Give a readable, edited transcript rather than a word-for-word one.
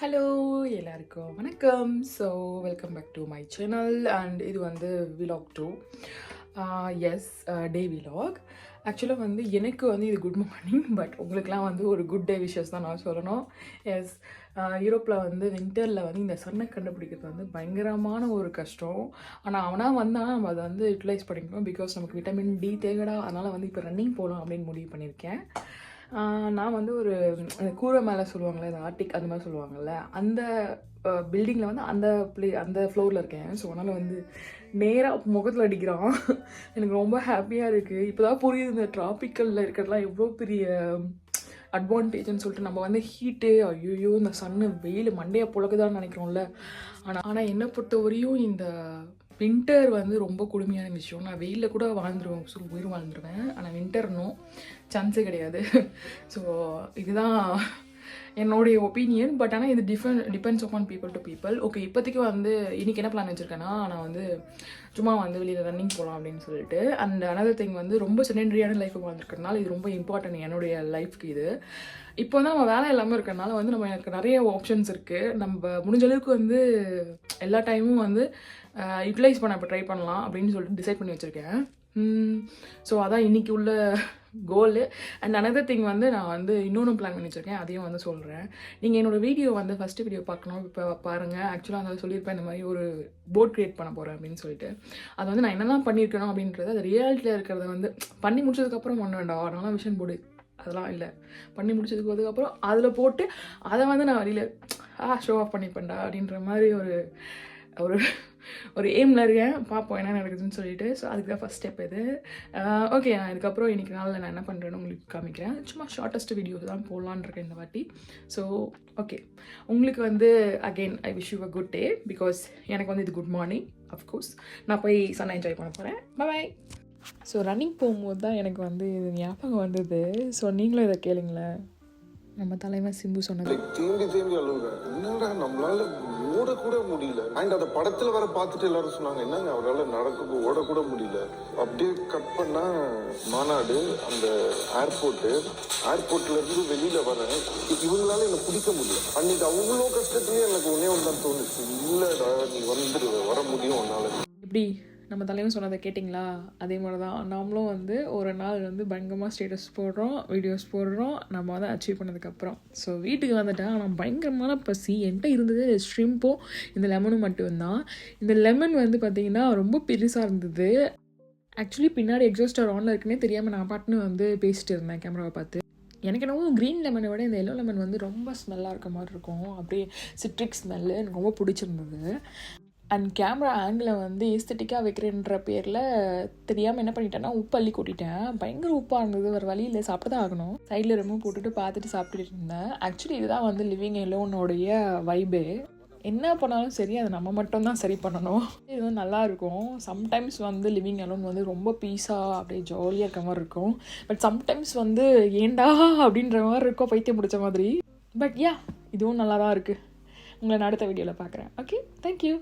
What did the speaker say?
Hello எல்லாருக்கும் வணக்கம். So welcome back to my channel and இது வந்து vlog two. Yes, day vlog. ஆக்சுவலாக வந்து எனக்கு வந்து இது குட் மார்னிங், பட் உங்களுக்குலாம் வந்து ஒரு குட் டே விஷஸ் தான் நான் சொல்லணும். எஸ், யூரோப்பில் வந்து வின்டரில் வந்து இந்த சன்னை கண்டுபிடிக்கிறது வந்து பயங்கரமான ஒரு கஷ்டம். ஆனால் அவனாக வந்தால் நம்ம அதை வந்து யூட்டிலைஸ் பண்ணிக்கணும். பிகாஸ் நமக்கு விட்டமின் டி தேவைடா. அதனால் வந்து இப்போ ரன்னிங் போகலாம் அப்படின்னு முடிவு பண்ணியிருக்கேன். நான் வந்து ஒரு கூரை மேலே சொல்லுவாங்கள்ல, இந்த ஆர்டிக் அந்த மாதிரி சொல்லுவாங்கள்ல, அந்த பில்டிங்கில் வந்து அந்த ஃப்ளோரில் இருக்கேன். ஸோ அதனால் வந்து நேராக முகத்தில் அடிக்கிறான். எனக்கு ரொம்ப ஹாப்பியாக இருக்குது. இப்போ தான் புரியுது இந்த ட்ராபிக்கலில் இருக்கிறதுலாம் எவ்வளோ பெரிய அட்வான்டேஜ்னு சொல்லிட்டு. நம்ம வந்து ஹீட்டு, ஐயோ இந்த சன்னு வெயில் மண்டையாக புழக்குதான்னு நினைக்கிறோம்ல. ஆனால் என்னை பொறுத்தவரையும் இந்த வின்டர் வந்து ரொம்ப கொடுமையான விஷயம். நான் வெயிலில் கூட வாழ்ந்துருவேன், உயிர் வாழ்ந்துருவேன். ஆனால் வின்டர்னும் சான்ஸே கிடையாது. ஸோ இதுதான் என்னுடைய ஒப்பீனியன். பட் ஆனால் இது depends upon people to people. Okay, இப்போதைக்கு வந்து இன்றைக்கி என்ன பிளான் வச்சுருக்கேன்னா, நான் வந்து சும்மா வந்து வெளியில் ரன்னிங் போகலாம் அப்படின்னு சொல்லிட்டு. அண்ட் அனதர் திங் வந்து ரொம்ப செகண்டரியான லைஃப் வாழ்ந்துருக்கறனால இது ரொம்ப இம்பார்ட்டன்ட் என்னுடைய லைஃப்க்கு. இது இப்போ வந்து நம்ம வேலை இல்லாமல் இருக்கிறனால வந்து நம்ம எனக்கு நிறைய ஆப்ஷன்ஸ் இருக்குது. நம்ம முடிஞ்ச அளவுக்கு வந்து எல்லா டைமும் வந்து யூட்டிலைஸ் பண்ண இப்போ ட்ரை பண்ணலாம் அப்படின்னு சொல்லிட்டு டிசைட் பண்ணி வச்சுருக்கேன். ஸோ அதான் இன்றைக்கி உள்ள கோலு. அண்ட் அனதர் திங் வந்து நான் வந்து இன்னொன்று பிளான் பண்ணி வச்சுருக்கேன், அதையும் வந்து சொல்கிறேன். நீங்கள் என்னோடய வீடியோ வந்து ஃபஸ்ட்டு வீடியோ பார்க்கணும். இப்போ பாருங்கள். ஆக்சுவலாக அந்த சொல்லியிருப்பேன் இந்த மாதிரி ஒரு போர்ட் க்ரியேட் பண்ண போகிறேன் அப்படின்னு சொல்லிட்டு. அது வந்து நான் என்னெல்லாம் பண்ணியிருக்கணும் அப்படின்றது, அது ரியாலிட்டியில் இருக்கிறத வந்து பண்ணி முடிச்சதுக்கப்புறம் ஒன்று வேண்டாம் அதனால விஷன் போர்டு அதெல்லாம் இல்லை. பண்ணி முடிச்சதுக்கப்புறம் அதில் போட்டு அதை வந்து நான் வெளியில் ஷோ ஆஃப் பண்ணிப்பேன்டா அப்படின்ற மாதிரி ஒரு எய்மில் இருக்கேன். பார்ப்போம் என்ன நடக்குதுன்னு சொல்லிட்டு. ஸோ அதுக்கு தான் ஃபஸ்ட் ஸ்டெப் இது. ஓகே, நான் இதுக்கப்புறம் இன்றைக்கி நாளில் நான் என்ன பண்ணுறேன்னு உங்களுக்கு காமிக்கிறேன். சும்மா ஷார்ட்டஸ்ட் வீடியோஸ் தான் போடலான்னு இருக்கேன் இந்த வாட்டி. ஸோ ஓகே, உங்களுக்கு வந்து again I wish you a good day. Because எனக்கு வந்து இது குட் மார்னிங். அஃப்கோர்ஸ் நான் போய் சன்னை என்ஜாய் பண்ண போகிறேன். பாய். ஸோ ரன்னிங் போகும்போது தான் எனக்கு வந்து இது ஞாபகம் வந்தது. ஸோ நீங்களும் இதை கேளுங்களேன். நம்ம தலைவர் சிம்பு சொன்னது, தேம்பி அழுகுங்க, என்னடா நம்மளால ஓடக்கூட முடியல. அண்ட் அந்த படத்துல வர பார்த்துட்டு எல்லாரும் சொன்னாங்க, என்னங்க அவரால் ஓடக்கூட முடியல. அப்படியே கட் பண்ணா மாநாடு, அந்த ஏர்போர்ட்ல இருந்து வெளியில வரேன். இவங்களால என்ன பிடிக்க முடியல. அன்னைக்கு அவ்வளோ கஷ்டத்துலயே எனக்கு ஒன்னே ஒன்று தான் தோணுச்சு, இல்லடா நீ வர முடியும் உன்னால. இப்படி நம்ம தலைவன் சொன்னதை கேட்டிங்களா? அதே மாதிரி தான் நாமளும் வந்து ஒரு நாள் வந்து பயங்கரமாக ஸ்டேட்டஸ் போடுறோம், வீடியோஸ் போடுறோம், நம்ம அதை அச்சீவ் பண்ணதுக்கப்புறம். ஸோ வீட்டுக்கு வந்துட்டேன். ஆனால் பயங்கரமான பசி. என்கிட்ட இருந்தது ஷ்ரிம்பும் இந்த லெமனும் மட்டும்தான். இந்த லெமன் வந்து பார்த்திங்கன்னா ரொம்ப பெருசாக இருந்தது. ஆக்சுவலி பின்னாடி எக்ஸாஸ்டர் ஆனில் இருக்குன்னே தெரியாமல் நான் பாட்டுன்னு வந்து பேசிட்டு இருந்தேன் கேமராவை பார்த்து. எனக்கு என்னவோ க்ரீன் லெமனை விட இந்த எல்லோ லெமன் வந்து ரொம்ப ஸ்மெல்லாக இருக்க மாதிரி இருக்கும். அப்படியே சிட்ரிக் ஸ்மெல்லு எனக்கு ரொம்ப பிடிச்சிருந்தது. அண்ட் கேமரா ஆங்கிளை வந்து ஏஸ்தட்டிக்காக வைக்கிறேன்ற பேரில் தெரியாமல் என்ன பண்ணிட்டேன்னா உப்பு அள்ளி கொட்டிட்டேன். பயங்கர உப்பாக இருந்தது. ஒரு வழியில் சாப்பிட்டு தான் ஆகணும். சைடில் ரிமூவ் போட்டுட்டு பார்த்துட்டு சாப்பிட்டுட்டு இருந்தேன். ஆக்சுவலி இதுதான் வந்து லிவிங் எலோனோடைய வைபே. என்ன பண்ணாலும் சரி அதை நம்ம மட்டும்தான் சரி பண்ணணும். இது வந்து நல்லாயிருக்கும். சம்டைம்ஸ் வந்து லிவிங் எலோன் வந்து ரொம்ப பீஸாக அப்படியே ஜாலியாக இருக்க மாதிரி இருக்கும். பட் சம்டைம்ஸ் வந்து ஏண்டா அப்படின்ற மாதிரி இருக்கும், பைத்தியம் பிடிச்ச மாதிரி. பட் யா, இதுவும் நல்லா தான் இருக்குது. உங்களை நான் அடுத்த வீடியோவில் பார்க்குறேன். Okay, thank you.